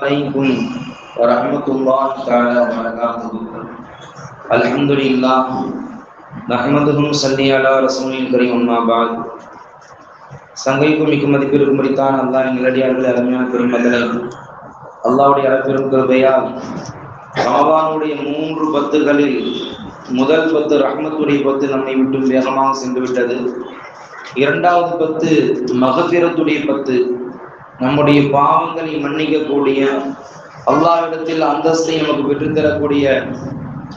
عليكم ورحمة الله تعالى وبركاته. الحمد لله نحمده ونصلي على رسوله الكريم أما بعد. சங்கைக்கும் மிக்க மதிப்பிற்கும் முடித்தான் அல்லாஹ் நிலடியார்கள் அருமையான பெருமக்களே, அல்லாஹ்வுடைய அருட்பெரும் கிருபையால் ரமலானுடைய 3 பத்துகளில் முதல் 10 ரஹ்மத்துடைய 10 நம்மை விட்டு வேகமாக சென்று விட்டது. இரண்டாவது 10 மகஃபிரத்துடைய 10, நம்முடைய பாவங்களை மன்னிக்கக்கூடிய, அல்லாஹ்விடத்தில் அந்தஸ்தை நமக்கு பெற்றுத்தரக்கூடிய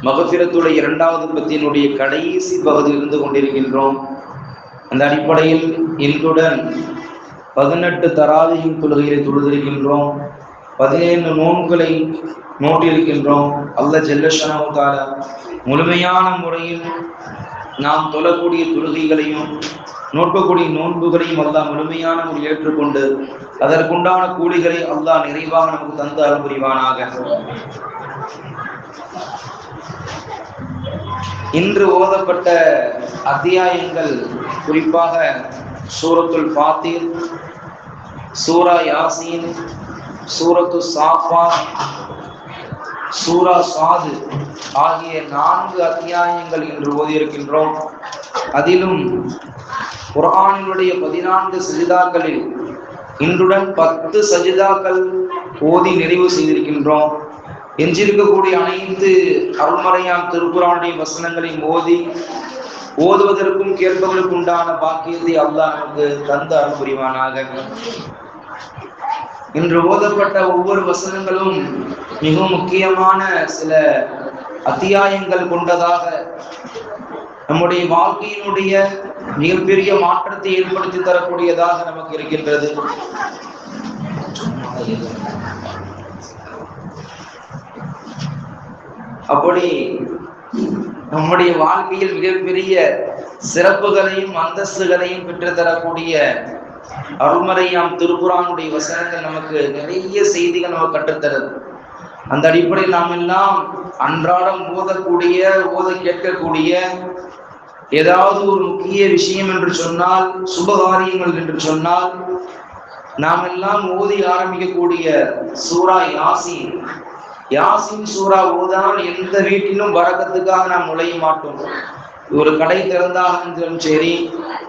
மகஃபிரத்துடைய 2வது 10 கடைசி பகுதியில் இருந்து கொண்டிருக்கின்றோம். அந்த அடிப்படையில் இன்றுடன் 18 தராவியின் தொழுகையை தொழுதிருக்கின்றோம், 17 நோன்களை நோட்டிருக்கின்றோம். அல்லாஹ் ஜல்ல ஷானஹு தஆலா முழுமையான முறையில் நாம் தொழக்கூடிய தொழுகைகளையும் நோக்கக்கூடிய நோன்புகளையும் அல்லாஹ் முழுமையான முறையில் ஏற்றுக்கொண்டு அதற்குண்டான கூலிகளை அல்லாஹ் நிறைவாக நமக்கு தந்து அருள் புரிவானாக. இன்று ஓதப்பட்ட அத்தியாயங்கள் குறிப்பாக சூரத்துல் ஃபாத்திர், சூரா யாசீன், சூரத்து சாஃபா, சூரா சாது ஆகிய 4 அத்தியாயங்கள் இன்று ஓதியிருக்கின்றோம். அதிலும் குர்ஆனினுடைய 14 சஜிதாக்களில் இன்றுடன் 10 சஜிதாக்கள் ஓதி நிறைவு செய்திருக்கின்றோம். எஞ்சிருக்கக்கூடிய அனைத்து அருள்மறையாம் திருக்குர்ஆனுடைய வசனங்களையும் ஓதுவதற்கும் கேட்பதற்கும் உண்டான பாக்கியத்தை அல்லாஹ் நமக்கு தந்து அருள் புரிவானாக. இன்று ஓதப்பட்ட ஒவ்வொரு வசனங்களும் மிக முக்கியமான சில அத்தியாயங்கள் கொண்டதாக நம்முடைய வாழ்க்கையினுடைய மிகப்பெரிய மாற்றத்தை ஏற்படுத்தி தரக்கூடியதாக நமக்கு இருக்கின்றது. அப்படி நம்முடைய வாழ்க்கையில் மிகப்பெரிய சிறப்புகளையும் அந்தஸ்துகளையும் பெற்றுத்தரக்கூடிய அருள்மறையாம் திருக்குர்ஆனுடைய வசனங்கள் நமக்கு நிறைய செய்திகள் நமக்கு கற்றுத்தருது. அந்த அடிப்படையில் நாம் எல்லாம் அன்றாடம் ஓத கேட்கக்கூடிய ஏதாவது ஒரு முக்கிய விஷயம் என்று சொன்னால், சுபகாரியங்கள் என்று சொன்னால், நாம் எல்லாம் ஓதி ஆரம்பிக்கக்கூடிய சூரா யாசீன். யாசீன் சூரா ஓதால் எந்த வீட்டிலும் பரக்கத்துக்காக நாம் நுழைய மாட்டோம். ஒரு கடை திறந்தாக இருந்தாலும் சரி,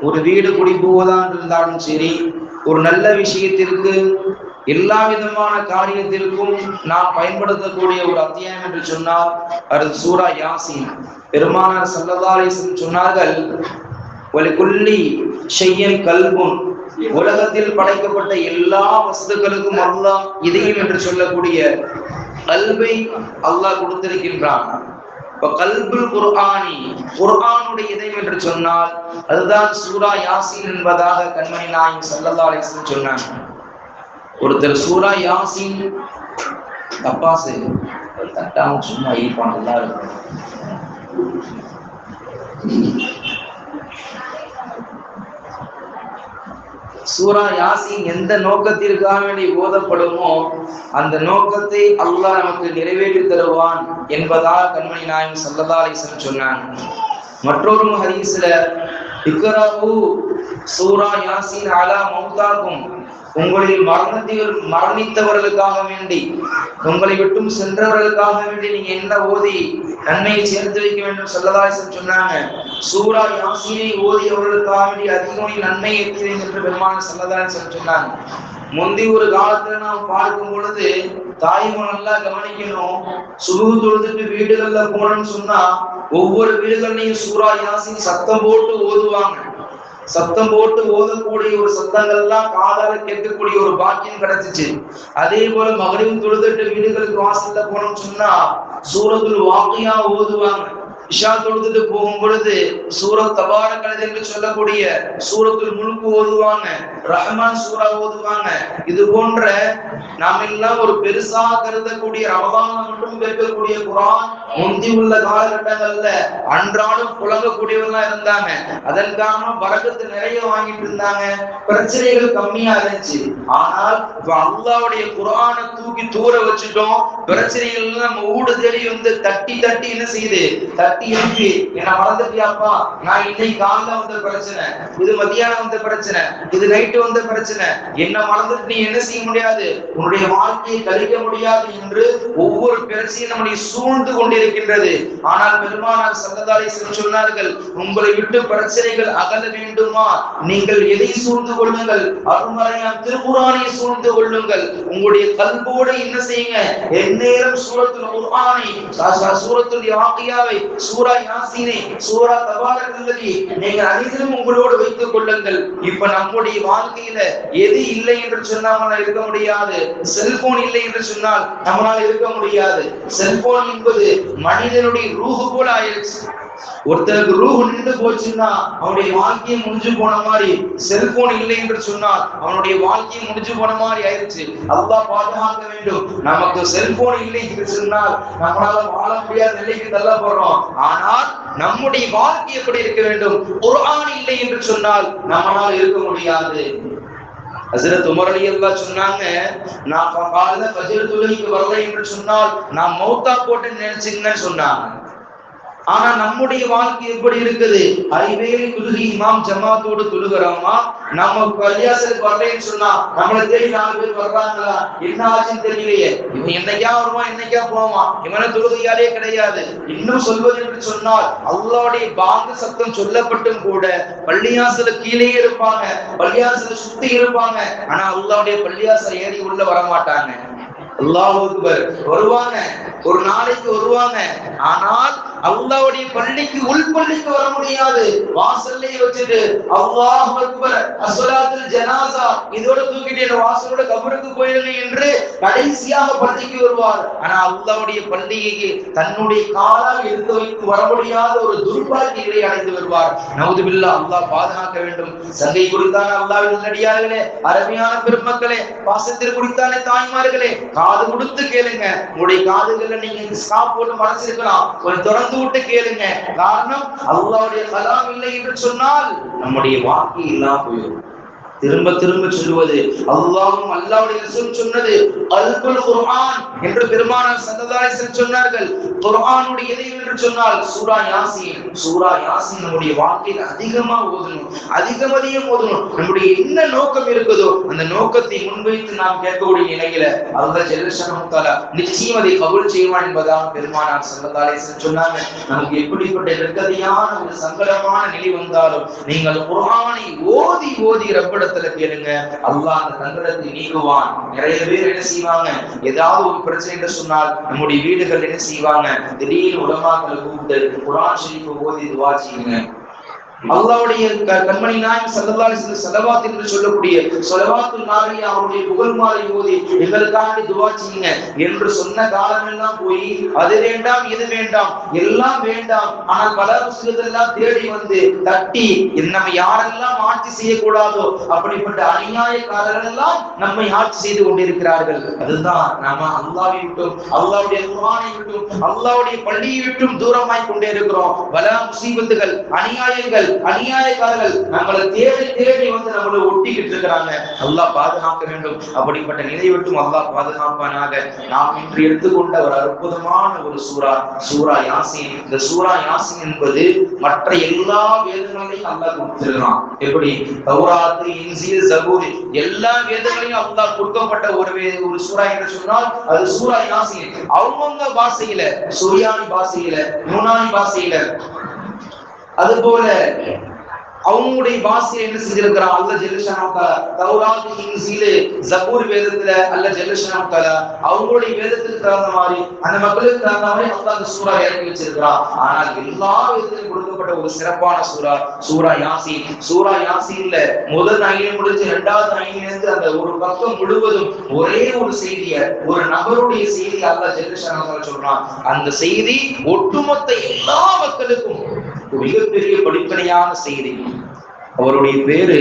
ஒரு வீடு குடி போவதாக இருந்தாலும் சரி, ஒரு நல்ல விஷயத்திற்கு, எல்லா விதமான காரியத்திற்கும் நாம் பயன்படுத்தக்கூடிய ஒரு அத்தியாயம் என்று சொன்னால் அது சூரா யாசீன். பெருமானார் ஸல்லல்லாஹு அலைஹி வஸல்லம் சொன்னார்கள், வலிகுல்லி ஷையின் கல்புன், உலகத்தில் படைக்கப்பட்ட எல்லா வஸ்துக்களுக்கும் அல்லாஹ் இதயம் என்று சொல்லக்கூடிய கல்பை அல்லாஹ் கொடுத்திருக்கின்றான். கல்புல் குர்ஆனி, குர்ஆனுடைய இதயம் என்று சொன்னால் அதுதான் சூரா யாசீன் என்பதாக கண்மணி நாயகம் ஸல்லல்லாஹு அலைஹி வஸல்லம் சொன்னாங்க. ஒருத்தர் சூரா யாசீன் தப்பாசு தட்டாம சும்மா இருப்பான், நல்லா இருக்கும். சூரா யாசீன் எந்த நோக்கத்திற்காக வேண்டி ஓதப்படுமோ அந்த நோக்கத்தை அல்லாஹ் நமக்கு நிறைவேற்றி தருவான் என்பதாக கண்மணி நாயகம் ஸல்லல்லாஹு அலைஹி வஸல்லம் சொன்னாங்க. மற்றொரு ஹதீஸ்ல, இக்ராஉ சூரா யாசீன் அலா மௌதாக்கும், உங்களில் மரணித்தவர்களுக்காக வேண்டி, உங்களை விட்டும் சென்றவர்களுக்காக வேண்டி நீங்க என்ன ஓதி நன்மையை சேர்த்து வைக்க வேண்டும் ஸல்லல்லாஹு அலைஹி வஸல்லம் சொன்னாங்க. சூரா யாசீனை ஓதியவர்களுக்காக வேண்டி அதிகம் நன்மையை எத்தி வைங்க என்று பெருமானார் ஸல்லல்லாஹு அலைஹி வஸல்லம் சொன்னாங்க. முந்தி ஒரு காலத்துல நாம் பார்க்கும் பொழுது தாய்மன் நல்லா கவனிக்கணும், சுபஹ் தொழுதுட்டு வீடுகள்ல போனோம்னு சொன்னா ஒவ்வொரு வீடுகள்லையும் சூரா யாசீன் சத்தம் போட்டு ஓதுவாங்க. சத்தம் போட்டு ஓதக்கூடிய ஒரு சத்தங்கள்லாம் காதால கேட்கக்கூடிய ஒரு பாக்கியம் கிடைச்சிச்சு. அதே போல மகரிப் தொழுதுட்டு வீடுகளுக்கு வாசல்ல போனோம்னு சொன்னா சூரத்துல் வாக்கியா ஓதுவாங்க. இஷா தொழுதுட்டு போகும் பொழுது சூரத் தபாரக் என்று சொல்லக்கூடிய சூரத்துல் முல்க் ஓதுவாங்க, ரஹ்மான் சூரா ஓதுவாங்க. இது போன்ற நாம் எல்லாம் ஒரு பெருசா கருதக்கூடிய ரமலான் மட்டும் கேட்கக்கூடிய குர்ஆன் முந்தி உள்ள காலகட்டங்கள்ல அன்றாடம் புழங்கக்கூடியவர்களா இருந்தாங்க. அதன் காரணம் பரக்கத்து நிறைய வாங்கிட்டு இருந்தாங்க, பிரச்சனைகள் கம்மியா இருந்துச்சு. ஆனால் அல்லாஹ்வுடைய குர்ஆனை தூக்கி தூர வச்சுட்டோம், பிரச்சனைகள் நம்ம ஊடு தேடி வந்து தட்டி தட்டி என்ன செய்யுது, தட்டி எழுப்பி என்ன மறந்துட்டியாப்பா, நான் இன்னைக்கு காலைல வந்த பிரச்சனை, இது மத்தியானம் வந்த பிரச்சனை, இது நைட்டு வந்த பிரச்சனை, என்ன மறந்துட்டு நீ என்ன செய்ய முடியாது, உன்னுடைய வாழ்க்கையை கழிக்க முடியாது என்று ஒவ்வொரு பிரச்சனையும் நம்மை சூழ்ந்து கொண்டிருக்கின்றது. ஆனால் பெருமானார் ஸல்லல்லாஹு அலைஹி வஸல்லம் சொன்னார்கள், உங்களை விட்டு பிரச்சனைகள் அகல வேண்டுமா, நீங்கள் எதை சூழ்ந்து கொள்ளுங்கள், அருள்மறையாம் திருக்குர்ஆனை சூழ்ந்து கொள்ளுங்கள். உங்களுடைய கல்போடு என்ன செய்யுங்க, எந்நேரம் சூரத்துல் குர்ஆனை, சூரத்துல் யாக்கியாவை, சூரா யாசீனை, சூரா தபாரக்கல்லதி நீங்கள் அனைத்திலும் உங்களோடு வைத்துக் கொள்ளுங்கள். இப்ப நம்முடைய வாழ்க்கையில எது இல்லை என்று சொன்னால் இருக்க முடியாது. செல்போன் இல்லை என்று சொன்னால் நம்மளால் இருக்க முடியாது. செல்போன் என்பது மனிதனுடைய ரூஹு போல ஆயிடுச்சு. ஒருத்தருக்கு ரூஹ் நின்று போச்சுன்னா அவனுடைய வாழ்க்கையை முடிஞ்சு போன மாதிரி, செல்போன் இல்லை என்று சொன்னால் அவனுடைய வாழ்க்கையை முடிஞ்சு போன மாதிரி ஆயிடுச்சு. அல்லாஹ் பாதுகாக்க வேண்டும். நமக்கு செல்போன் இல்லை என்று சொன்னால் நம்மளால வாழ முடியாத நிலைக்கு தள்ளப்படுறோம். ஆனால் நம்முடைய வாழ்க்கை எப்படி இருக்க வேண்டும், குர்ஆன் இல்லை என்று சொன்னால் நம்மளால் இருக்க முடியாது. ஹஜ்ரத் உமர் ரலியல்லாஹு சொன்னாங்க, நான் காலையில ஃபஜ்ர் தொழுகைக்கு வரலை என்று சொன்னால் நான் மௌத்தா போட்டு நினைச்சுங்கன்னு சொன்னாங்க. ஆனா நம்முடைய வாழ்க்கை எப்படி இருக்குது, ஐவேளை தொழுகை இமாம் ஜமாத்தோடு தொழுகிறோமா, நம்ம பள்ளியாசலுக்கு வரலைன்னு சொன்னா நம்மளை தேடி 4 பேர் வர்றாங்களா, என்ன ஆச்சுன்னு தெரியலையே, இவன் என்னைக்கா வருவான் என்னைக்கா போவான், இவன தொழுகையாலே கிடையாது. இன்னும் சொல்வது என்று சொன்னால் அல்லாஹ்வுடைய பாங்கு சத்தம் சொல்லப்பட்டும் கூட பள்ளியாசல கீழே இருப்பாங்க, பள்ளியாசல சுத்தி இருப்பாங்க. ஆனா அல்லாஹ்வுடைய பள்ளியாசல ஏறி உள்ள வரமாட்டாங்க. அல்லாஹ் அக்பர் வருவாங்க, ஒரு நாளைக்கு வருவாங்க. ஆனால் அல்லாஹ்வுடைய பள்ளிக்கு உள்பள்ளிக்கு வர முடியாது. வாசல்லே வச்சுட்டு அல்லாஹ் அக்பர் அஸ்ஸலாத்துல் ஜனாஸா இதோட தூக்கிட்டு வாசலோட கபருக்கு போயிடுங்க என்று கடைசியாக பள்ளிக்கு வருவார். ஆனா அல்லாஹ்வுடைய பள்ளியை தன்னுடைய காலால் எடுத்து வைத்து வர முடியாத ஒரு துர்பாக்கியத்தை அடைந்து வருவார். நவுதுபில்லாஹ், அல்லாஹ் பாதுகாக்க வேண்டும். சங்கை குறித்தான அல்லாஹ்வின் நல்லடியார்களே, அருமையான பெருமக்களே, பாசத்திற்கு குறித்தான தாய்மார்களே, காது கொடுத்து கேளுங்க. உங்களுடைய காதுகள்ல நீங்க ஸ்காப் போட்டு மறைச்சிருக்கலாம், கொஞ்சம் திறந்து விட்டு கேளுங்க. காரணம் அல்லாஹ்வுடைய கலாம் இல்லை என்று சொன்னால் நம்முடைய வாழ்க்கை இல்லாம போயிடும். திரும்ப திரும்ப சொல்வது அல்லாஹ்வும் அல்லாஹ்வுடைய ரசூல் சொன்னது அல்குல் குர்ஆன் என்று பெருமானார் ஸல்லல்லாஹு அலைஹி வஸல்லம் சொன்னார்கள். குர்ஆனுடைய எதை என்று சொன்னால் சூரா யாசீன். சூரா யாசீன் நம்முடைய வாழ்க்கையில் அதிகமா ஓதணும், அதிகம் ஓதணும். நம்முடைய என்ன நோக்கம் இருக்குதோ அந்த நோக்கத்தை முன்வைத்து நாம் கேட்கக்கூடிய நிலையில அல்லாஹ் ஜல்லஷானஹு தஆலா நிச்சயம் அதை கபூல் செய்வான் என்பதாக பெருமானார் ஸல்லல்லாஹு அலைஹி வஸல்லம் சொன்னாங்க. நமக்கு எப்படிப்பட்ட நெருக்கடியான ஒரு சங்கடமான நிலை வந்தாலும் நீங்கள் குர்ஆனை ஓதி ஓதி ரப்பட கேளுங்க, அல்லாஹ் அந்த சங்கடத்தை நீக்குவான். நிறைய பேர் என்ன செய்வாங்க, ஏதாவது ஒரு பிரச்சனை என்று சொன்னால் நம்முடைய வீடுகள் என்ன செய்வாங்க, திடீர்னு உலமாக்களை கூப்பிட்டு குர்ஆன் ஷரீஃப் ஓதி துஆ செய்யுங்க. அல்லாஹ்வுடைய கண்மணி நாயகம் ஸல்லல்லாஹு அலைஹி வஸல்லம் ஸலவாத் என்று சொல்லக்கூடிய ஸலவாத்துல் நாரியா அவருடைய புகழ் மாலை ஓதி எங்களுக்காண்டி துஆ செய்யுங்க என்று சொன்ன காலமெல்லாம் போய் அது வேண்டாம் இது வேண்டாம் எல்லாம் வேண்டாம். ஆனால் பல முஸ்லிம்கள் தேடி வந்து தட்டி நம்ம யாரெல்லாம் ஆட்சி செய்யக்கூடாதோ அப்படிப்பட்ட அநியாயக்காரர்கள் எல்லாம் நம்மை ஆட்சி செய்து கொண்டிருக்கிறார்கள். அதுதான் நாம அல்லாஹ்வை விட்டும் அல்லாஹ்வுடைய குர்ஆனை விட்டும் அல்லாஹ்வுடைய பள்ளியை விட்டும் தூரமாய் கொண்டே இருக்கிறோம். பல முசீபத்துகள், அநியாயங்கள், அநியாயக்காரர்கள் நம்மளை தேடி தேடி வந்து நம்மளை ஒட்டிக்கிட்டு இருக்கிறாங்க. அல்லாஹ் பாதுகாக்க வேண்டும். அப்படிப்பட்ட நிலை விட்டும் அல்லாஹ் பாதுகாப்பானாக. நாம் இன்று எடுத்துக்கொண்ட ஒரு அற்புதமான ஒரு சூரா, சூரா யாசீன். இந்த சூரா யாசீன் என்பது மற்ற எல்லா வேதங்களையும் அல்லாஹ் கொடுத்திருக்கிறான். எப்படி தௌராத், இன்ஜீல், ஜபூர் எல்லா வேதங்களையும் அல்லாஹ் கொடுக்கப்பட்ட ஒரு சூரா என்று சொன்னால் அது சூரா யாசீன். அவங்க பாஷையில, சுரியானி பாஷையில, யூனானி பாஷையில, அதுபோல அவங்களுடைய பாஷையில என்ன செஞ்சிருக்கிறான் அல்லாஹ் ஜல்லஷானஹு தஆலா. தௌராத், இன்ஜீல், ஜபூர் வேதத்துல அல்லாஹ் ஜல்லஷானஹு தஆலா அவங்களுடைய வேதத்துக்கு தகுந்த மாதிரி அந்த மக்களுக்கு தகுந்த மாதிரி அல்லாஹ் அந்த சூரா இறக்கி வச்சிருக்கிறான். ஆனால் எல்லா வேதத்திலும் கொடுக்கப்பட்ட ஒரு சிறப்பான சூரா சூரா யாசீன். சூரா யாசீன்ல முதல் ஐந்து முடிஞ்சு இரண்டாவது ஐந்திலிருந்து அந்த ஒரு பக்கம் முழுவதும் ஒரே ஒரு செய்திய, ஒரு நபருடைய செய்தி அல்லாஹ் ஜல்லஷானஹு தஆலா சொல்றான். அந்த செய்தி ஒட்டுமொத்த எல்லா மக்களுக்கும் மிகப்பெரிய படிப்பனையான செய்தி. அவருடைய பேரு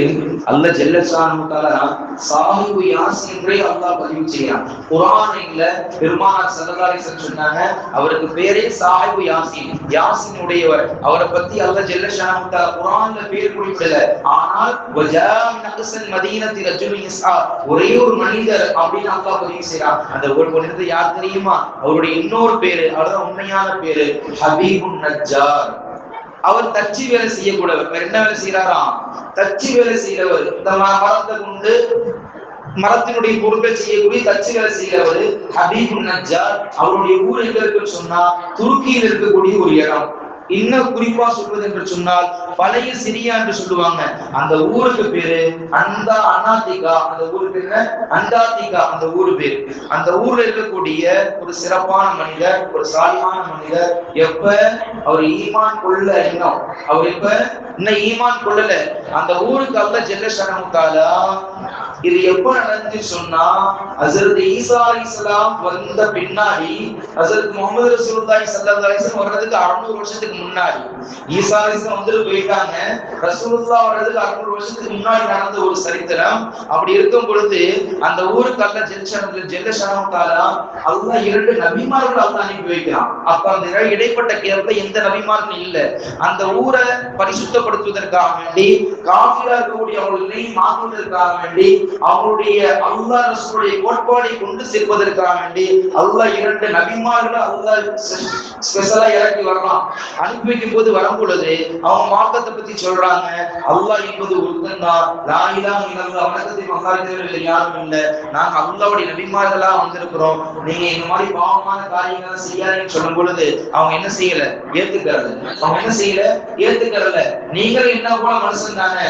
அல்ல ஜல்லஷானு தஆலா சாஹிபு யாசின் என்றே அல்லாஹ் பதிவு செய்யறான். குர்ஆனில பெருமானார் ஸல்லல்லாஹு அலைஹி வஸல்லம் சொன்னாங்க, அவருக்கு பேரே சாஹிபு யாசின், யாசின் உடையவர். அவரை பத்தி அல்ல ஜல்லஷானு தஆலா குர்ஆன்ல பேர் குறிப்பிடல. ஆனால் வஜா மின் அக்ஸல் மதீனத்தி ரஜுலுன் யஸ்ஆ, ஒரே ஒரு மனிதர் அப்படின்னு அல்லாஹ் பதிவு செய்யறான். அந்த ஒரு மனிதர் யார் தெரியுமா? அவருடைய இன்னொரு பேரு, அவர்தான் உண்மையான பேரு, ஹபீபுன் நஜ்ஜார். அவர் தச்சு வேலை செய்யக்கூடவர். என்ன வேலை செய்யறாராம்? தச்சு வேலை செய்யறவர். இந்த மரத்தை கொண்டு மரத்தினுடைய பொருட்கள் செய்யக்கூடிய தச்சு வேலை செய்கிறவர் ஹபீபுன் நஜ்ஜார். அவருடைய ஊர் எங்க இருக்குன்னு சொன்னா துருக்கியில் இருக்கக்கூடிய ஒரு இடம். இன்னும் குறிப்பா சொல்வது என்று சொன்னால் பழைய சிரியா என்று சொல்லுவாங்க. அந்த ஊருக்கு பேரு அனாத்திகா. அந்த ஊருக்கு என்ன? அண்டாத்திகா அந்த ஊரு பேரு. அந்த ஊர்ல இருக்கக்கூடிய ஒரு சிறப்பான மனிதர், ஒரு சாலிமான மனிதர். எப்ப அவர் ஈமான் கொள்ள இன்னும் அவர் எப்ப இன்னும் ஈமான் கொள்ளல, அந்த ஊருக்கு அல்லாஹ் ஜல்லஷானஹு தஆலா இது எப்ப நடந்துச்சு சொன்னா ஹஜ்ரத் ஈசா அலைஹிஸ்ஸலாம் வந்த பின்னாடி, ஹஜ்ரத் முஹம்மது ரசூலுல்லாஹி ஸல்லல்லாஹு அலைஹி வஸல்லம் வர்றதுக்கு 600 வருஷத்துக்கு முன்னாடி ஈசா அலைஹிஸ்ஸலாம் வந்துட்டு போயிட்டாங்க. ரசூலுல்லாஹ் வர்றதுக்கு 600 வருஷத்துக்கு முன்னாடி நடந்த ஒரு சரித்திரம். அப்படி இருக்கும் பொழுது அந்த ஊருக்கு அல்லாஹ் ஜல்லஷானஹு தஆலா அல்லாஹ் 2 நபிமார்கள் அல்லாஹ் அனுப்பி வைக்கிறான். அப்ப அந்த இடைப்பட்ட கேரள எந்த நபிமார்களும் இல்ல. அந்த ஊரை பரிசுத்தப்படுத்துவதற்காக வேண்டி, காஃபிரா இருக்கக்கூடிய அவர்களை மாற்றுவதற்காக வேண்டி, அவருடைய அல்லாஹ் ரசூலுடைய கோட்பாடை கொண்டு சேர்ப்பதற்காக வேண்டி அல்லாஹ் 2 நபிமார்களை அல்லாஹ் ஸ்பெஷலா இறக்கி வரலாம். அனுப்பி வைக்கும் போது வரும் பொழுது அவங்க மார்க்கத்தை பத்தி சொல்றாங்க. அல்லாஹ் என்பது ஒருத்தன் தான், லா இலாஹ இல்லல்லாஹ், வணக்கத்தை மகாரிதர்கள் யாரும் இல்லை, நாங்க அல்லாஹ்வுடைய நபிமார்களா வந்திருக்கிறோம், நீங்க இந்த மாதிரி பாவமான காரியங்களை செய்யாதீங்கன்னு சொல்லும் பொழுது அவங்க என்ன செய்யல? ஏத்துக்கிறது. அவங்க என்ன செய்யல? ஏத்துக்கிறல. நீங்களும் என்ன போல மனுஷன் தானே,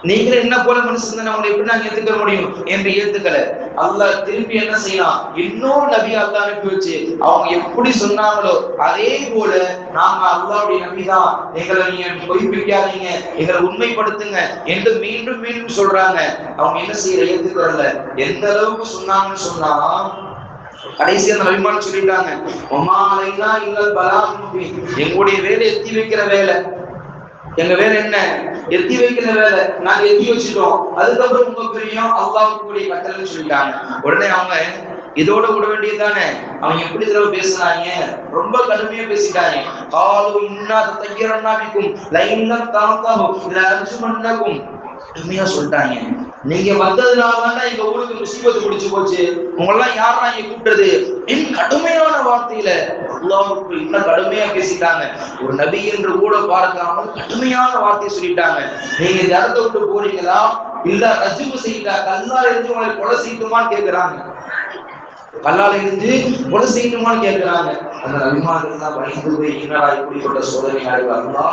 நீங்களும் என்ன போல மனுஷன் தானே, அவங்களை எப்படி நாங்க ஏத்துக்க முடியும் என்று ஏத்துக்கல. அல்லாஹ் திருப்பி என்ன செய்யலாம்? இன்னொரு நபி அல்லாஹ் அனுப்பி வச்சு அவங்க எப்படி சொன்னாங்களோ அதே போல நாங்க அல்லாஹ்வுடைய நபி தான், எங்களை நீங்க பொய்ப்பிக்காதீங்க, எங்களை உண்மைப்படுத்துங்க என்று மீண்டும் மீண்டும் சொல்றாங்க. அவங்க என்ன செய்யற? ஏத்துக்கிறல. எந்த அளவுக்கு சொன்னாங்கன்னு சொன்னா கடைசி அந்த நபிமார்கள் சொல்லிட்டாங்க, ஒமா அலைனா இல்லல் பலாக் முபீன், எங்களுடைய வேலை எத்தி வைக்கிற வேலை, எங்க வேலை என்ன? எத்தி வைக்கிற வேலை, நாங்க எத்தி வச்சுட்டோம், அதுக்கப்புறம் உங்க பிரியம் அல்லாஹ்வுக்கு கூடிய கட்டளைன்னு சொல்லிட்டாங்க. உடனே அவங்க இதோட விட வேண்டியதுதானே. அவங்க எப்படி தடவை பேசுறாங்க? ரொம்ப கடுமையா பேசிட்டாங்க. காலு இன்னா தத்தய்யரன்னா பிக்கும் லைன்னம் தாத்தாஹு இலா அர்ஜுமன்னகும், கடுமையா சொல்லிட்டாங்க. நீங்க வந்ததுனாலதான் எங்க ஊருக்கு முசீபத்து பிடிச்சு போச்சு, உங்களெல்லாம் யாரா இங்க கூப்பிட்டது? கடுமையான வார்த்தையில அல்லாஹ்வுக்கு இன்னும் கடுமையா பேசிட்டாங்க. ஒரு நபி என்று கூட பார்க்காம கடுமையான வார்த்தையை சொல்லிட்டாங்க. நீங்க இந்த இடத்த விட்டு போறீங்களா இல்ல ரஜ்மு செய்தா, கல்லால இருந்து உங்களை கொலை செய்யணுமான்னு கேட்கிறாங்க. கல்லால இருந்து கொலை செய்யணுமான்னு கேட்கிறாங்க. அந்த நபிமார்கள் தான் பயந்து போய் என்னடா இப்படிப்பட்ட சோதனை ஆடுவார்களா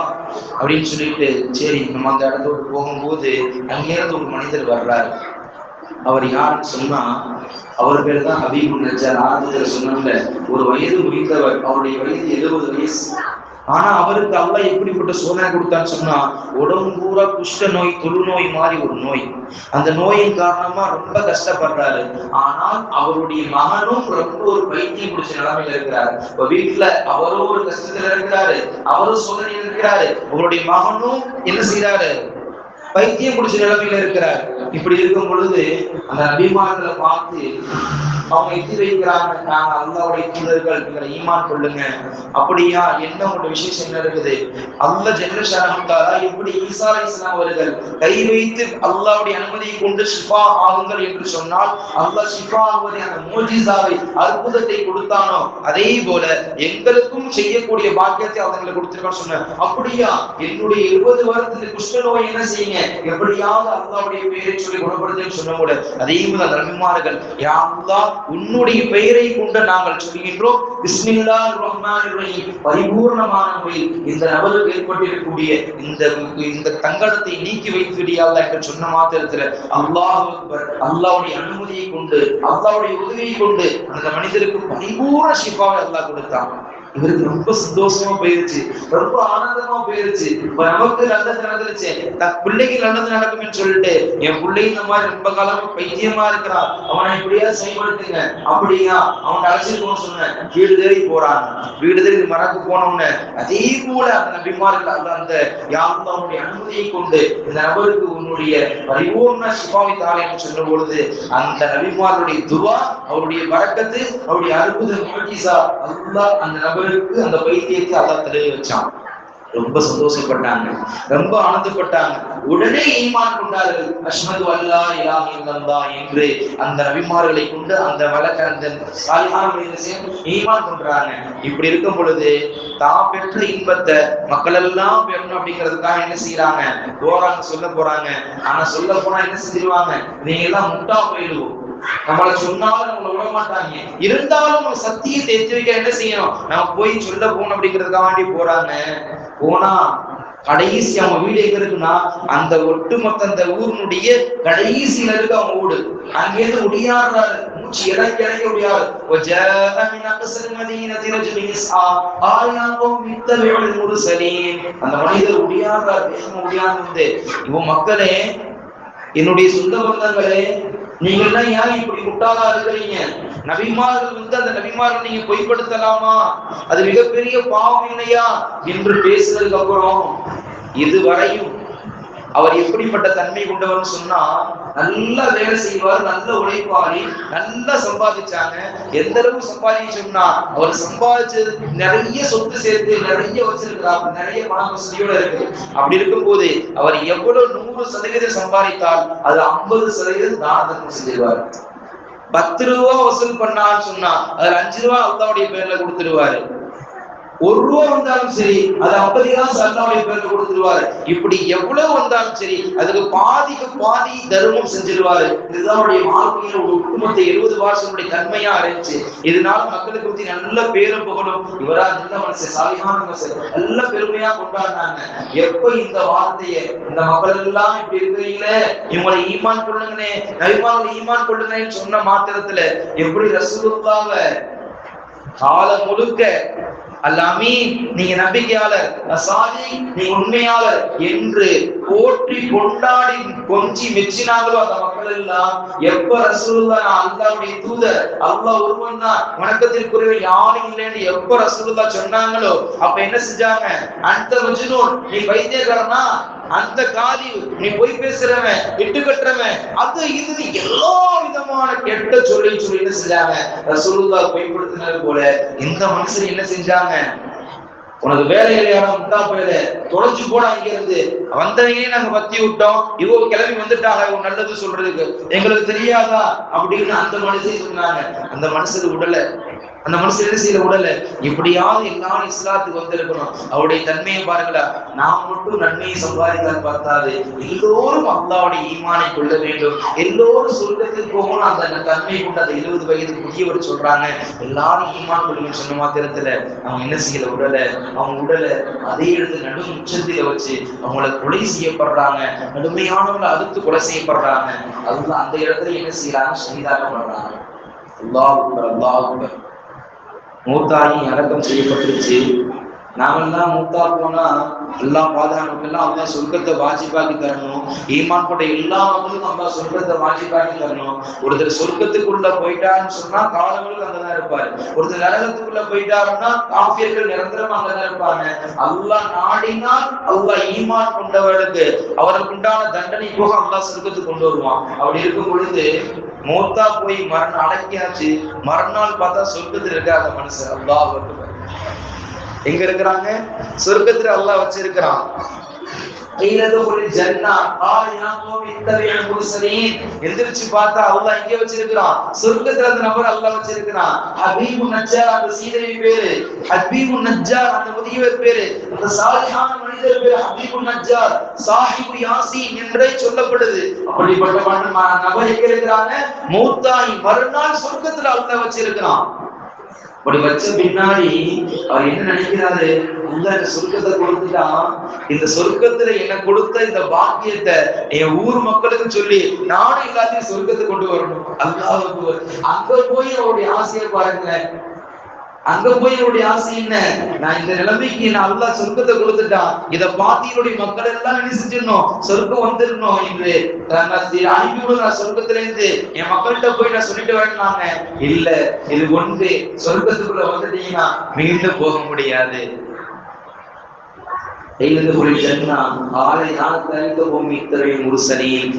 அப்படின்னு சொல்லிட்டு, சரி நம்ம அந்த இடத்தோடு போகும்போது அங்கிருந்து ஒரு மனிதர் வர்றாரு. அவர் யாருன்னு சொன்னா அவர் பேர் தான் ஹபீபுன் நஜ்ஜார். ஆரம்பத்தில் சொன்னாங்க ஒரு வயது முடிந்தவர், அவருடைய வயது 70 வயசு. ஆனா அவருக்கு அல்லாஹ் எப்படிப்பட்ட சோதனை கொடுத்தான்னு சொன்னா உடம்பு பூரா குஷ்ட நோய், தொழுநோய் மாதிரி ஒரு நோய். அந்த நோயின் காரணமா ரொம்ப கஷ்டப்படுறாரு. ஆனால் அவருடைய மகனும் ரொம்ப ஒரு பைத்தியம் பிடிச்ச நிலைமையில இருக்கிறாரு. இப்ப வீட்டுல அவரும் ஒரு கஷ்டத்துல இருக்கிறாரு, அவரும் சோதனையில் இருக்கிறாரு, அவருடைய மகனும் என்ன செய்யறாரு? பைத்தியம் பிடிச்ச நிலைமையில இருக்கிறார். இப்படி இருக்கும் பொழுது அந்த நபிமார்களை பார்த்து அவங்க எத்தி வைக்கிறாங்க, நாங்க அல்லாஹ்வுடைய தூதர்கள், எங்களை ஈமான் கொள்ளுங்க. அப்படியா? என்ன உங்களோட விசேஷம் என்ன இருக்குது? அல்லாஹ் ஜல்லஷானஹு தஆலா எப்படி ஈசா அலைஹிஸ்ஸலாம் அவர்கள் கை வைத்து அல்லாஹ்வுடைய அனுமதியை கொண்டு ஷிஃபா ஆகுங்கள் என்று சொன்னால் அல்லாஹ் ஷிஃபா ஆகுவதை, அந்த மோஜிசாவை, அற்புதத்தை கொடுத்தானோ அதே போல எங்களுக்கும் செய்யக்கூடிய பாக்கியத்தை அவங்களுக்கு கொடுத்திருக்கான்னு சொன்னார். அப்படியா? என்னுடைய 20 வருடத்துக்கு குஷ்ட நோய் என்ன செய்யுங்க, எப்படியாவது அல்லாஹ்வுடைய பெயரை சொல்லி குணப்படுத்துன்னு சொன்ன கூட அதே போல நபிமார்கள், யா அல்லாஹ் உன்னுடைய பெயரை கொண்டு நாங்கள் சொல்கின்றோம், பிஸ்மில்லாஹிர் ரஹ்மானிர் ரஹீம், பரிபூர்ணமான முறையில் இந்த நபருக்கு ஏற்பட்டிருக்கக்கூடிய இந்த தங்கடத்தை நீக்கி வைத்து விடியாதா என்று சொன்ன மாத்திரத்தில் அல்லாஹ் அக்பர், அல்லாஹ்வுடைய அனுமதியை கொண்டு, அல்லாஹ்வுடைய உதவியை கொண்டு அந்த மனிதருக்கு பரிபூர்ண ஷிஃபாவை அல்லாஹ் கொடுத்தான். இவருக்கு ரொம்ப சந்தோஷமா போயிருச்சு, ரொம்ப ஆனந்தமா போயிருச்சு. நமக்கு நல்லது நடந்துருச்சு, தன் பிள்ளைக்கு நல்லது நடக்கும்னு சொல்லிட்டு என் பிள்ளை இந்த மாதிரி ரொம்ப காலமா பைத்தியமா இருக்கிறான், அவனை இப்படியா செயல்படுத்துங்க அப்படியா அவன் அழைச்சிருக்கோன்னு சொன்னேன். வீடு தேடி போறாங்க. வீடு தேடி மறக்க போனோம்னு அதே போல அந்த நபிமார்கள் அந்த யாருடைய அனுமதியை கொண்டு இந்த நபருக்கு உன்னுடைய பரிபூர்ண சிபாவை தாலேன்னு சொல்லும் பொழுது அந்த நபிமாருடைய துவா, அவருடைய பரக்கத்து, அவருடைய அற்புத முஅஜிஸா அல்லாஹ் அந்த நபருக்கு அந்த பைத்தியத்தை அல்லாஹ் தடவி வச்சான். ரொம்ப சந்தோஷப்பட்டாங்க, ரொம்ப ஆனந்தப்பட்டாங்க. உடனே ஈமான் கொண்டார்கள். அஷ்ஹது அல்லா இலாஹ இல்லல்லாஹ் என்று அந்த நபிமார்களை கொண்டு அந்த வழக்க அந்த சாலிஹான மனிதர்கள் ஈமான் கொண்டாங்க. இப்படி இருக்கும் பொழுது தான் பெற்ற இன்பத்தை மக்கள் எல்லாம் பெறணும் அப்படிங்கிறதுக்காக என்ன செய்யறாங்க, போறாங்க, சொல்ல போறாங்க. ஆனா சொல்ல போனா என்ன செஞ்சிருவாங்க, நீங்க எல்லாம் முட்டா போயிடுவோம், நம்மளை சொன்னாலும் நம்மளை விட மாட்டாங்க, இருந்தாலும் நம்ம சத்தியத்தை எத்தி வைக்க என்ன செய்யணும், நம்ம போய் சொல்ல போகணும் அப்படிங்கிறதுக்காக வேண்டி போறாங்க. போனா கடைசி அவங்க வீடு எங்க இருக்குன்னா அந்த ஒட்டுமொத்த அந்த ஊரினுடைய கடைசியில இருக்கு அவங்க வீடு. அங்கேருந்து ஒடியாடுறாரு, மூச்சு இறக்கி இறக்கி ஒடியாரு. அந்த மனிதர் ஒடியாடுறாரு, வேகமா ஒடியாந்து, இவன் மக்களே, என்னுடைய சொந்த பந்தங்களே, நீங்க எல்லாம் ஏன் இப்படி முட்டாளா இருக்கிறீங்க? நபிமார்கள் அந்த நபிமார்கள் நீங்க பொய்ப்படுத்தலாமா? அது மிகப்பெரிய பாவம் இல்லையா என்று பேசுறதுக்கு அப்புறம் இதுவரையும் அவர் எப்படிப்பட்ட தன்மை கொண்டவர்னு சொன்னா, நல்லா வேலை செய்வார், நல்ல உழைப்பாளி, நல்லா சம்பாதிச்சாங்க. எந்த அளவுக்கு சம்பாதிச்சு சொன்னா, அவர் சம்பாதிச்சது நிறைய சொத்து சேர்த்து நிறைய வச்சிருக்கிறார், நிறைய பண வசதியோட இருக்கு. அப்படி இருக்கும் போது அவர் எவ்வளவு 100% சம்பாதித்தால் அது 50% தான தர்மம் செஞ்சிருவார். 10 ரூபா வசூல் பண்ணான்னு சொன்னா அதுல 5 ரூபா அல்லாஹ்வுடைய பேர்ல கொடுத்துருவாரு. 1 ரூபா வந்தாலும் சரி அது 50 காசு அல்லாஹ்வுடைய பேர்ல கொடுத்துருவாரு. இப்படி எவ்வளவு வந்தாலும் சரி அதுக்கு பாதிக்கு பாதி தர்மம் செஞ்சிருவாரு. இதுதான் அவருடைய வாழ்க்கையில ஒரு ஒட்டுமொத்த 70 வருஷங்களுடைய தன்மையா இருந்துச்சு. இதனால மக்களுக்கு பத்தி நல்ல பேரும் புகழும், இவரா நல்ல மனுஷன், சாலிஹான மனுஷன், நல்ல பெருமையா கொண்டாடினாங்க. எப்ப இந்த வார்த்தையை இந்த மக்கள் எல்லாம் இப்படி இருக்கிறீங்களே, இவங்களை ஈமான் கொள்ளுங்கனே, நபிமார்களை ஈமான் கொள்ளுங்கன்னு சொன்ன மாத்திரத்துல எப்படி ரசூலுல்லாஹ்வை காலம் முழுக்க அல்-அமீன் நீங்க நம்பிக்கையாளர், அஸ்-சாதிக் நீங்க உண்மையாளர் என்று போற்றி கொண்டாடி கொஞ்சி மெச்சினாங்களோ அந்த மக்கள் எல்லாம், எப்ப ரசூலுல்லாஹ் அல்லாஹ்வுடைய தூதர், அல்லாஹ் ஒருவன் தான், வணக்கத்திற்குரிய யாரும் இல்லைன்னு எப்ப ரசூலுல்லாஹ் சொன்னாங்களோ அப்ப என்ன செஞ்சாங்க, அந்த மஜ்னூன் நீ பைத்தியக்காரனா, அந்த காதி நீ போய் பேசுறவன், இட்டு கட்டுறவன், அது இது எல்லா விதமான கெட்ட சொல்லி என்ன செஞ்சாங்க, ரசூலுல்லாஹ் பொய்ப்படுத்தினது போல இந்த மனுஷன் என்ன செஞ்சாங்க, உனக்கு வேலை இல்லையா முட்டா போயில தொலைஞ்சு போட, அங்க இருந்து வந்தவங்களே நாங்க பத்தி விட்டோம், இவங்க கிளம்பி வந்துட்டாங்க, இவங்க நல்லது சொல்றதுக்கு எங்களுக்கு தெரியாதா அப்படின்னு அந்த மனுஷன் சொன்னாங்க. அந்த மனுஷனுக்கு விடல, அந்த மனுஷன் என்ன செய்யல, விடல. இப்படியாவது எல்லாரும் இஸ்லாத்துக்கு வந்திருக்கணும். அவருடைய தன்மையை பாருங்களா, நாம் மட்டும் நன்மையை சம்பாதித்தால் பார்த்தாது, எல்லோரும் அல்லாஹ்வுடைய ஈமானை கொள்ள வேண்டும், எல்லோரும் சொர்க்கத்துக்கு போகணும். அந்த தன்மை கொண்டு அந்த 70 வயது புதியவர் சொல்றாங்க, எல்லாரும் ஈமான் கொள்ளுங்கன்னு சொன்ன மாத்திரத்துல அவங்க என்ன செய்யல, விடல. அவங்க உடல அதே இடத்துல நடு உச்சத்தில வச்சு அவங்கள கொலை செய்யப்படுறாங்க, கடுமையானவங்களை அடுத்து கொலை செய்யப்படுறாங்க. அதுதான் அந்த இடத்துல என்ன செய்யறாங்க, ஷஹீதாக்கப்படுறாங்க. அல்லாஹ் அக்பர், அல்லாஹ் அக்பர். மூத்தாயி அடக்கம் செய்யப்பட்டுருச்சு. நாமெல்லாம் மூத்தா போனா எல்லாம் பாதுகாப்புக்கெல்லாம் அல்லாஹ் சொர்க்கத்தை வாஜிபாக்கி தரணும். ஈமான் கொண்ட எல்லா மக்களுக்கும் அல்லாஹ் சொர்க்கத்தை வாஜிபாக்கி தரணும். ஒருத்தர் சொர்க்கத்துக்குள்ள போயிட்டாருன்னு சொன்னா காலங்களுக்கு அங்கதான் இருப்பாரு. ஒருத்தர் நரகத்துக்குள்ள போயிட்டாருன்னா காஃபியர்கள் நிரந்தரமா அங்கதான் இருப்பாங்க. அல்லாஹ் நாடினால் அல்லாஹ் ஈமான் கொண்டவர்களுக்கு அவருக்கு உண்டான தண்டனை போக அல்லாஹ் சொர்க்கத்துக்கு கொண்டு வருவான். அப்படி இருக்கும் பொழுது மூத்தா போய் மரணம் அடக்கியாச்சு, மறுநாள் பார்த்தா சொர்க்கத்துல இருக்க அந்த மனுஷன் அல்லாஹ் எங்க இருக்கிறாங்க, சொர்க்கத்துல அல்லாஹ் வச்சிருக்கிறான். எந்திரிச்சு பார்த்தா அல்லாஹ் இங்க வச்சிருக்கிறான், சொர்க்கத்துல அந்த நபர் அல்லாஹ் வச்சிருக்கிறான். ஹபீபுன் நஜ்ஜார் அந்த சீதேவி பேரு, ஹபீபுன் நஜ்ஜார் அந்த முதியவர் பேரு, அந்த சாலிஹான மனிதர் பேரு ஹபீபுன் நஜ்ஜார், சாஹிபு யாசீன் என்றே சொல்லப்படுது. அப்படிப்பட்ட நபர் எங்க இருக்கிறாங்க, மூத்தாய் மறுநாள் சொர்க்கத்துல அல்லாஹ் வச்சிருக்கிறான். அப்படி வச்ச பின்னாடி அவர் என்ன நினைக்கிறாரு, இந்த சொர்க்கத்தை கொடுத்துட்டான், இந்த சொர்க்கத்துல என்ன கொடுத்த இந்த பாக்கியத்தை என் ஊர் மக்களுக்கு சொல்லி நானும் எல்லாத்தையும் சொர்க்கத்தை கொண்டு வரணும். அல்லாஹ் அங்க போய் அவருடைய ஆசையை பாருங்க. அங்க போய் என்னுடைய ஆசை என்ன, நான் இந்த நிலைமைக்கு நான் அல்லாஹ் சொர்க்கத்தை கொடுத்துட்டான், இதை பார்த்து என்னுடைய மக்கள் எல்லாம் என்ன செஞ்சிடணும், சொர்க்கம் வந்துடணும் என்று அனுப்பிவிடும். நான் சொர்க்கத்துல இருந்து என் மக்கள்கிட்ட போய் நான் சொல்லிட்டு வரேன்னாங்க. இல்ல, இது ஒன்று, சொர்க்கத்துக்குள்ள வந்துட்டீங்கன்னா மீண்டும் போக முடியாது.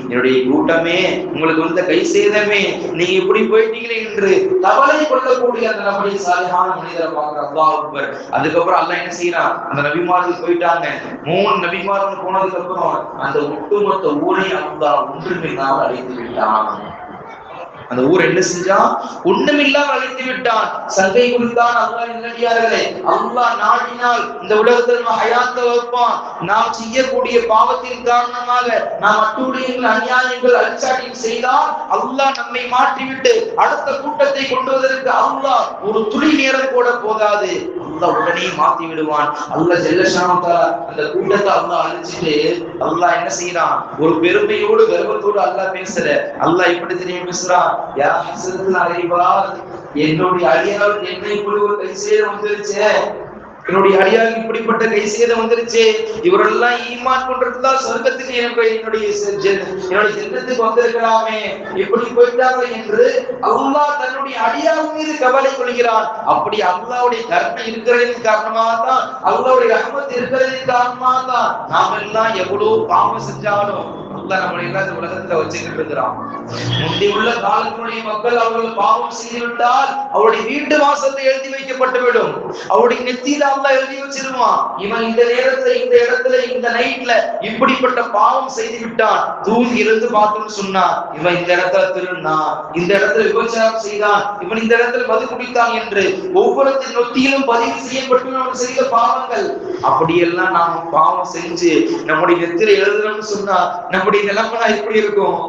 என்னுடைய கூட்டமே, உங்களுக்கு வந்த கை சேதமே, நீங்க இப்படி போயிட்டீங்களே என்று கவலை கொள்ளக்கூடிய அந்த நம்முடைய சாலிஹான மனிதரை பார்க்கிற அல்லாஹ் அக்பர். அதுக்கப்புறம் அல்லாஹ் என்ன செய்யறான், அந்த நபிமார்கள் போயிட்டாங்க. 3 நபிமார்கள் போனதுக்கு அப்புறம் அந்த ஒட்டுமொத்த ஊரை அல்லாஹ் ஒன்றுமில்லாமல் அழைத்து விட்டான். அந்த ஊர் என்ன செஞ்சான், ஒண்ணுமில்லாமல் அழைத்து விட்டான். சங்கை குறித்தான் அல்லாஹ் நல்லடியார்களே. அல்லாஹ் நாடினால் இந்த உலகத்தில் ஹயாத்தை வைப்பான். நாம் செய்யக்கூடிய பாவத்தின் காரணமாக நாம் அட்டூழியங்கள், அநியாயங்கள், அழிச்சாட்டியம் செய்தால் அல்லாஹ் நம்மை மாற்றிவிட்டு அடுத்த கூட்டத்தை கொண்டு வருவதற்கு அல்லாஹ் ஒரு துளி நேரம் கூட போதாது, அல்லாஹ் உடனே மாற்றி விடுவான். அல்லாஹ் ஜல்லஷானு தஆலா அந்த கூட்டத்தை அல்லாஹ் அழிச்சிட்டு அல்லாஹ் என்ன செய்யறான், ஒரு பெருமையோடு கர்வத்தோடு அல்லாஹ் பேசல. அல்லாஹ் இப்படி தெரியும் பேசுறான், என்னுடைய அடியாருக்கு என்ன இப்படி ஒரு கை சேதம் வந்துருச்சு, என்னுடைய அடியாருக்கு இப்படிப்பட்ட கை சேதம் வந்துருச்சு, இவரெல்லாம் ஈமான் கொண்டிருந்தா சொர்க்கத்துக்கு என்னுடைய ஜன்னத்துக்கு வந்திருக்கலாமே, இப்படி போயிட்டாங்க என்று அல்லாஹ் தன்னுடைய அடியார் மீது கவலை கொள்கிறான். அப்படி அல்லாஹ்வுடைய கருணை இருக்கிறதின் காரணமாக தான், அல்லாஹ்வுடைய ரஹ்மத் இருக்கிறதின் காரணமாக தான் நாம எல்லாம் எவ்வளவு பாவம் செஞ்சாலும் அல்லாஹ் நம்மளை எல்லாம் இந்த உலகத்துல வச்சுக்கிட்டு இருக்கிறான். முந்தி உள்ள காலத்தினுடைய மக்கள் அவர்கள் பாவம் செய்துவிட்டால் அவருடைய வீட்டு வாசல்ல எழுதி வைக்கப்பட்டுவிடும். அவருடைய நெத்தியில அல்லாஹ் எழுதி வச்சிருவான், இவன் இந்த நேரத்துல, இந்த இடத்துல, இந்த நைட்ல இப்படிப்பட்ட பாவம் செய்து விட்டான். தூங்கி இருந்து பார்த்தோம்னு சொன்னா இவன் இந்த இடத்துல திருநான், இந்த இடத்துல விபச்சாரம் செய்தான், இவன் இந்த இடத்துல மது குடித்தான் என்று ஒவ்வொருத்தின் நொத்தியிலும் பதிவு செய்யப்பட்டு நம்ம செய்த பாவங்கள். அப்படியெல்லாம் நாம் பாவம் செஞ்சு நம்முடைய நெத்தியில எழுதுறோம்னு சொன்னா நம்முடைய நிலைமை எப்படி இருக்கும்,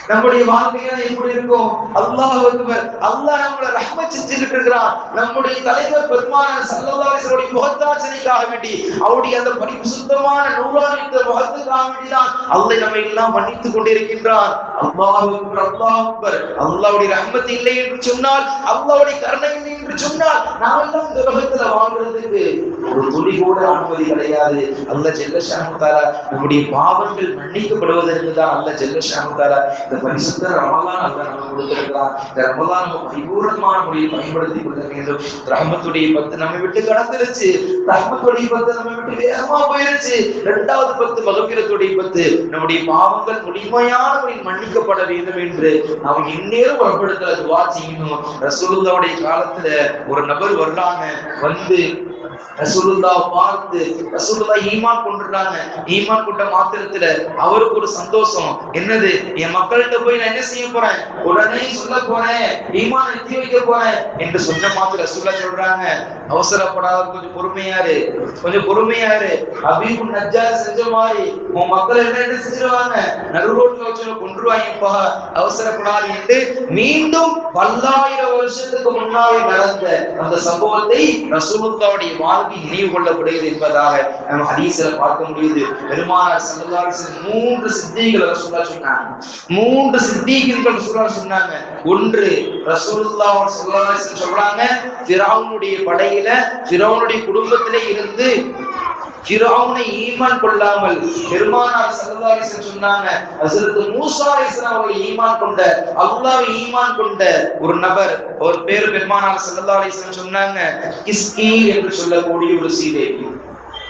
நம்முடைய வாழ்க்கையா எப்படி இருக்கும்? அல்லாஹ் அக்பர். அல்லாஹ் நம்மளை ரஹ்மத் செஞ்சுட்டு இருக்கிறான். நம்முடைய தலைவர் பெருமானார் ஸல்லல்லாஹு அலைஹி வஸல்லம் முகத்தாசனைக்காக வேண்டி, அவருடைய அந்த பரிசுத்தமான நூறானித்த முகத்துக்காக வேண்டிதான் அல்லாஹ் நம்மை எல்லாம் மன்னித்துக் கொண்டிருக்கின்றான். அல்லாஹ் அக்பர், அல்லாஹ் அக்பர். அல்லாஹ்வுடைய ரஹ்மத் இல்லை என்று சொன்னால், அல்லாஹ்வுடைய கருணை இல்லை என்று சொன்னால், நாம் எல்லாம் இந்த உலகத்துல வாழ்றதுக்கு ஒரு துளி கூட அனுமதி கிடையாது. அல்லாஹ் ஜல்லஷானு தஆலா நம்முடைய பாவங்கள் மன்னிக்கப்படுவதற்கு தான் அல்லாஹ் ஜல்லஷானு தஆலா இந்த பரிசுத்த ரமலான் அல்லாஹ் நமக்கு கொடுத்திருக்கிறான். இந்த ரமலான் நம்ம பரிபூர்ணமான முறையில் பயன்படுத்திக் கொள்ள வேண்டும். ரஹ்மத்துடைய 10 நம்மை விட்டு கடந்துருச்சு, ரஹ்மத்துடைய 10 நம்மை விட்டு வேகமா போயிருச்சு. 2வது 10 மகஃபிரத்துடைய 10 நம்முடைய பாவங்கள் முழுமையான முறையில் மன்னிக்கப்பட வேண்டும் என்று நாம் இந்நேரம் வரப்படுத்த துஆ செய்யணும். ரசூலுல்லாஹ்வுடைய காலத்துல ஒரு நபர் வர்றாங்க, வந்து ரசூலுல்லாஹ் பார்த்து ரசூலுல்லாஹ் ஈமான் கொண்டுறாங்க. ஈமான் கொண்ட மாத்திரத்துல அவருக்கு ஒரு சந்தோஷம், என்னது, என் மக்கள்கிட்ட போய் நான் என்ன செய்ய போறேன், உடனே சொல்ல போறேன், ஈமான் எத்தி வைக்க போறேன் என்று சொன்ன மாத்திரம் ரசூலுல்லாஹ் சொல்றாங்க, அவசரப்படாத, கொஞ்சம் பொறுமையாரு, கொஞ்சம் பொறுமையாரு. ஹபீபுன் நஜ்ஜார் செஞ்ச மாதிரி உன் மக்கள் என்ன செஞ்சிருவாங்க, நடு ரோட்ல வச்சு கொன்றுவாங்கப்பா, அவசரப்படாது என்று மீண்டும் 1000 வருஷத்துக்கு முன்னாடி நடந்த அந்த சம்பவத்தை ரசூலுல்லாஹ்வுடைய வாழ்க்கை நினைவு கொள்ளப்படுகிறது என்பதாக நம்ம ஹதீஸ்ல பார்க்க முடியுது. பெருமானார் ஸல்லல்லாஹு அலைஹி வஸல்லம் 3 சித்திகளை ரசூலுல்லாஹ் சொன்னாங்க. 3 சித்திகள் ரசூலுல்லாஹ் சொன்னாங்க. ஒன்று, ரசூலுல்லாஹ் ஸல்லல்லாஹு அலைஹி வஸல்லம் சொல்றாங்க, ஃபிரௌனுடைய படையில, ஃபிரௌனுடைய குடும்பத்திலே இருந்து ஃபிரௌனை ஈமான் கொள்ளாமல் பெருமானார் ஸல்லல்லாஹு அலைஹி வஸல்லம் சொன்னாங்க, ஹஜ்ரத் மூஸா அலைஹிஸ்ஸலாம் அவர்கள் ஈமான் கொண்ட, அல்லாஹ்வை ஈமான் கொண்ட ஒரு நபர், ஒரு பேர் பெருமானார் ஸல்லல்லாஹு அலைஹி வஸல்லம் சொன்னாங்க, கிஸ்கி என்று சொல்லக்கூடிய ஒரு சீதேவி.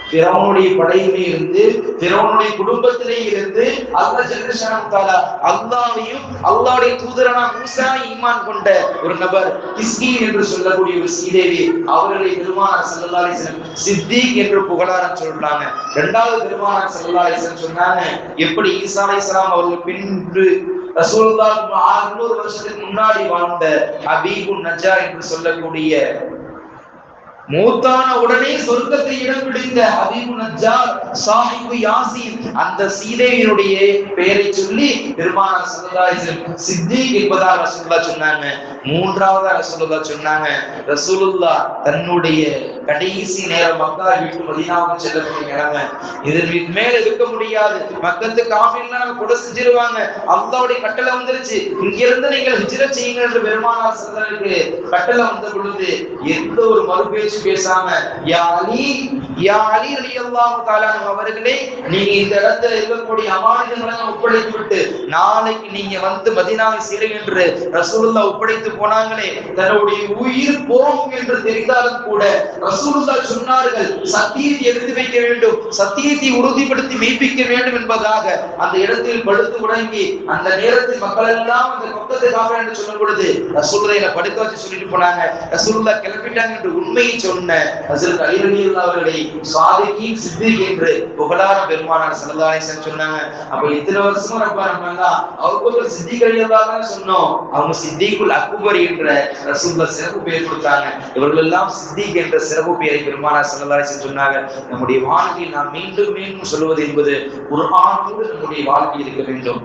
ஃபிரௌனுடைய படையிலே இருந்து, ஃபிரௌனுடைய குடும்பத்திலே இருந்து அல்லாஹ் ஜல்லஷானு தஆலா அல்லாஹ்வையும் அல்லாஹ்வுடைய தூதரான மூஸாவை ஈமான் கொண்ட ஒரு நபர், கிஸ்கி என்று சொல்லக்கூடிய ஒரு சீதேவி, அவர்களை பெருமானார் ஸல்லல்லாஹு அலைஹி வஸல்லம் சித்திக் என்று புகழாரம் சொல்றாங்க. 2வது பெருமானார் ஸல்லல்லாஹு அலைஹி வஸல்லம் சொன்னாங்க, எப்படி ஈசா அலைஹிஸ்ஸலாம் அவர்கள் பின்பு ரசூலுல்லாஹ் 600 வருஷத்துக்கு முன்னாடி வாழ்ந்த ஹபீபுன் நஜ்ஜார் என்று சொல்லக்கூடிய மூத்தான உடனே சொர்க்கத்தை இடம் பிடித்த ஹபீபு நஜ்ஜார் சாஹிபு யாசீன் அந்த சீதேவியினுடைய பெயரை சொல்லி பெருமானார் ஸல்லல்லாஹு அலைஹி வஸல்லம் சித்திக் என்பதாக ரசூலுல்லாஹ் சொன்னாங்க. மூன்றாவதா ரசூலுல்லாஹ் சொன்னாங்க, ரசூலுல்லாஹ் தன்னுடைய கடைசி நேரம் மக்கா விட்டு மதீனாவுக்கு செல்லக்கூடிய நிலைமை, இதன் மேல இருக்க முடியாது, மக்கத்து காஃபிர்லாம் நம்ம கொலை செஞ்சிருவாங்க, அல்லாஹ்வுடைய கட்டளை வந்துருச்சு, இங்க இருந்து நீங்கள் ஹிஜ்ரத் செய்யுங்க என்று பெருமானார் ஸல்லல்லாஹு அலைஹி வஸல்லம் கட்டளை வந்த பொழுது எந்த ஒரு மறுபேச்சு பேசாம, யா அலி ரலியல்லாஹு தஆலா அவர்களே, நீங்க இந்த இடத்துல இருக்கக்கூடிய அமானிதங்களை ஒப்படைத்து விட்டு நாளைக்கு நீங்க வந்து மதீனாவை சேருங்க என்று ரசூலுல்லாஹ் ஒப்படைத்து போனாங்களே, தன்னுடைய உயிர் போகும் என்று தெரிந்தாலும் கூட ரசூலுல்லாஹ் சொன்னார்கள், சத்தியத்தை எடுத்து வைக்க வேண்டும், சத்தியத்தை உறுதிப்படுத்தி மெய்ப்பிக்க வேண்டும் என்பதாக அந்த இடத்தில் படுத்து உறங்கி அந்த நேரத்தில் மக்கள் எல்லாம் அந்த பக்கத்தை காப்பேன் என்று சொல்லும் பொழுது ரசூலுல்லாஹ் படுக்க வச்சு சொல்லிட்டு போனாங்க. ரசூலுல்லாஹ் கிளம்பிட்டாங்க என்று உண்மையை சொன்ன ஹஜ்ரத் அலி ரலியல்லாஹு அவர்களை சாதிகீன் சித்திக் என்று புகழார பெருமானார் ஸல்லல்லாஹு அலைஹி வஸல்லம் சொன்னாங்க. அப்ப இத்தனை வருஷமா நம்ம அவருக்கு சித்திக் ரலியல்லாஹு சொன்னோம், அவங்க சித்திகுல் அக்பர் என்ற ரசூலுல்லாஹ் சிறப்பு பெயர் கொடுத்தாங்க. இவர்கள் எல்லாம் சித்திக் என்ற சிறப்பு பெயரை பெருமானார் ஸல்லல்லாஹு அலைஹி வஸல்லம் சொன்னாங்க. நம்முடைய வாழ்க்கையில் நாம் மீண்டும் மீண்டும் சொல்வது என்பது குர்ஆனோடு நம்முடைய வாழ்க்கை இருக்க வேண்டும்.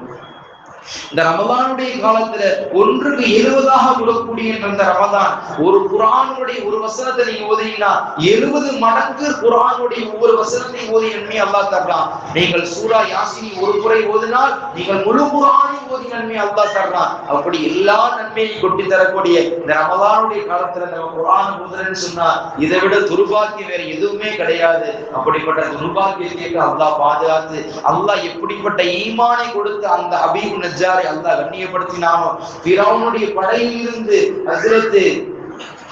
இந்த ரமதானுடைய காலத்துல 1க்கு 70 கொடுக்கக்கூடிய இந்த ரமதான் ஒரு குர்ஆனுடைய ஒரு வசனத்தை நீங்க ஓதினா 70 மடங்கு குர்ஆனுடைய ஒவ்வொரு வசனத்தை ஓதி நன்மை அல்லாஹ் தர்றான். நீங்கள் சூரா யாசீன் ஒரு முறை ஓதினால் நீங்கள் முழு குர்ஆனையும் ஓதி நன்மை அல்லாஹ் தர்றான். அப்படி எல்லா நன்மையையும் கொட்டி தரக்கூடிய இந்த ரமதானுடைய காலத்துல நம்ம குர்ஆன் ஓதுறேன்னு சொன்னா இதை விட துர்பாக்கியம் வேற எதுவுமே கிடையாது. அப்படிப்பட்ட துர்பாக்கியத்தை அல்லாஹ் பாதுகாத்து அல்லாஹ் எப்படிப்பட்ட ஈமானை கொடுத்து அந்த ஹபீபு நஜ்ஜாரை அல்லாஹ் கண்ணியப்படுத்தினானோ, ஃபிரௌனுடைய படையில் இருந்து ஹஜ்ரத்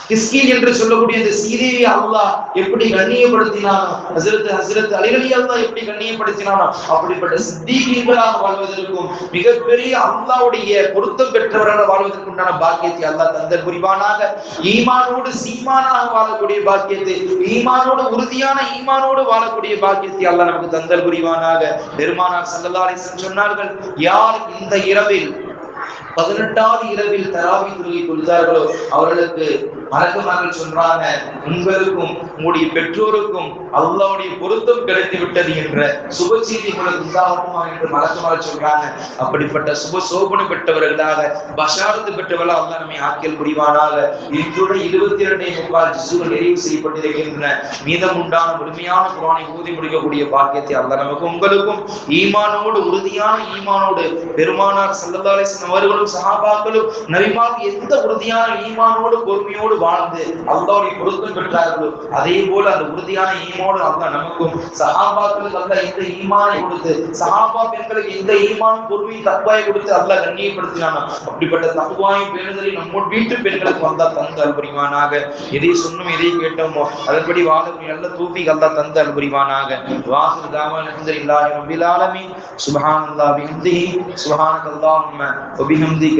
கிஸ்கீன் என்று சொல்லக்கூடிய இந்த சீதேவி அல்லாஹ் எப்படி கண்ணியப்படுத்தினானோ, ஹஜ்ரத் அலி ரலியல்லாஹு எப்படி கண்ணியப்படுத்தினானோ, அப்படிப்பட்ட சித்தீகீன்களாக வாழ்வதற்கும் மிகப்பெரிய அல்லாஹ்வுடைய பொருத்தம் பெற்றவர்களாக வாழ்வதற்கு உண்டான பாக்கியத்தை அல்லாஹ் தந்தல் புரிவானாக. ஈமானோடு சீமானாக வாழக்கூடிய பாக்கியத்தை, ஈமானோடு உறுதியான ஈமானோடு வாழக்கூடிய பாக்கியத்தை அல்லாஹ் நமக்கு தந்தல் புரிவானாக. பெருமானார் ஸல்லல்லாஹு அலைஹி வஸல்லம் சொன்னார்கள், யார் இந்த இரவில் 18வது இரவில் தராவி தொழுகை கொள்கிறார்களோ அவர்களுக்கு மலக்குமார்கள் சொல்றாங்க, உங்களுக்கும் உங்களுடைய பெற்றோருக்கும் அல்லாஹ்வுடைய பொருத்தம் கிடைத்து விட்டது என்ற சுப செய்தி உங்களுக்கு உண்டாகுமா என்று மலக்குமார்கள் சொல்றாங்க. அப்படிப்பட்ட சுப சோபனை பெற்றவர்களாக பஷாரத்து பெற்றவர்களாக அல்லாஹ் நம்மை ஆக்கியல் புரிவானாக. இன்றுடன் 22.25 ஜுசுகள் நிறைவு செய்யப்பட்டிருக்கின்றன. மீதம் உண்டான முழுமையான குர்ஆனை ஓதி முடிக்கக்கூடிய பாக்கியத்தை அல்லாஹ் நமக்கு உங்களுக்கும் ஈமானோடு உறுதியான ஈமானோடு பெருமானார் ஸல்லல்லாஹு அலைஹி வஸல்லம் அவர்களும் சஹாபாக்களும் நபிமார்கள் எந்த உறுதியான ஈமானோடு பொறுமையோடு வாழ்ந்து அல்லாஹ்வுடைய பொருத்தம் பெற்றார்களோ அதே போல அந்த உறுதியான ஈமானோடு அல்லாஹ் நமக்கும் சஹாபாக்களுக்கு அல்லாஹ் இந்த ஈமானை கொடுத்து சஹாபா பெண்களுக்கு இந்த ஈமான் பொறுமை தக்வாயை கொடுத்து அல்லாஹ் கண்ணியப்படுத்தினானோ அப்படிப்பட்ட தக்வாயும் பேணுதலை நம்ம வீட்டு பெண்களுக்கு அல்லாஹ் தந்து அல்புரிவானாக. எதை சொன்னோம் எதை கேட்டோமோ அதன்படி வாழக்கூடிய நல்ல தௌஃபீக் அல்லாஹ் தந்து அல்புரிவானாக. வாஹிர் தாவானா அல்ஹம்துலில்லாஹி ரப்பில் ஆலமீன். சுப்ஹானல்லாஹி பிஹம்திஹி சுப்ஹானக்கல்லாஹும்ம வ பிஹம்திக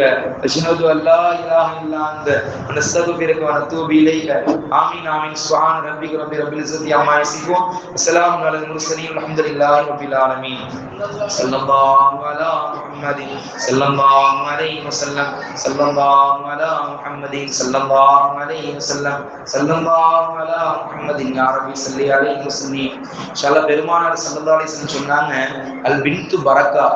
அஷ்ஹது அன் லா இலாஹா இல்லா அன்த நஸ்தக்ஃபிருக வ நத்தூபு இலைக. ஆமீன் ஆமீன். சுப்ஹான ரப்பிக ரப்பில் இஸ்ஸத்தி அம்மா யசிஃபூன். அஸ்ஸலாமு அலல் முர்ஸலீன். அல்ஹம்துலில்லாஹி ரப்பில் ஆலமீன். ஸல்லல்லாஹு அலா முஹம்மதின் ஸல்லல்லாஹு அலைஹி வஸல்லம். ஸல்லல்லாஹு அலா முஹம்மதின் ஸல்லல்லாஹு அலைஹி வஸல்லம். ஸல்லல்லாஹு அலா முஹம்மதின் யா ரப்பி ஸல்லி அலைஹி வஸல்லம். இன்ஷாஅல்லாஹ் பெருமானார் ஸல்லல்லாஹு அலைஹி வஸல்லம் சொன்னாங்க, அல் பின்து பரக்கா,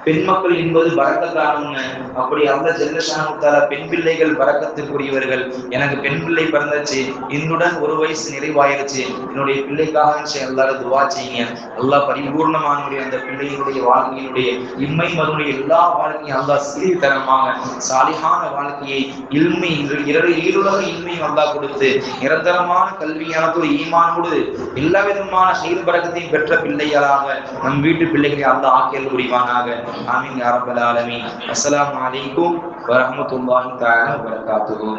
பெண் மக்கள் என்பது பரக்கத்தானவங்க. அப்படி அல்லாஹ் ஜல்ல ஷானஹு தஆலா பெண் பிள்ளைகள் பரக்கத்திற்குரியவர்கள். எனக்கு பெண் பிள்ளை பிறந்துச்சு, இன்னுடன் 1 வயசு நிறைவாயிருச்சு, என்னுடைய பிள்ளைக்காக அல்லாஹ் துஆ செய்யுங்க. அல்லாஹ் பரிபூர்ணமான அந்த பிள்ளையினுடைய வாழ்க்கையினுடைய இம்மை மறுமையுடைய எல்லா வாழ்க்கையும் அல்லாஹ் சீர்தரமாக சாலிஹான வாழ்க்கையை இல்மை ஈருலக இல்மையும் அல்லாஹ் கொடுத்து நிரந்தரமான கல்வியான ஒரு ஈமானோடு எல்லா விதமான ஹைர் பரக்கத்தையும் பெற்ற பிள்ளைகளாக நம் வீட்டு பிள்ளைகளை அல்லாஹ் ஆக்கியல் புரிவானாக. ஆமீன் யா ரப்பல் ஆலமீன். அஸ்ஸலாமு அலைக்கும் வ ரஹ்மத்துல்லாஹி தஆலா வ பரகாத்துஹு.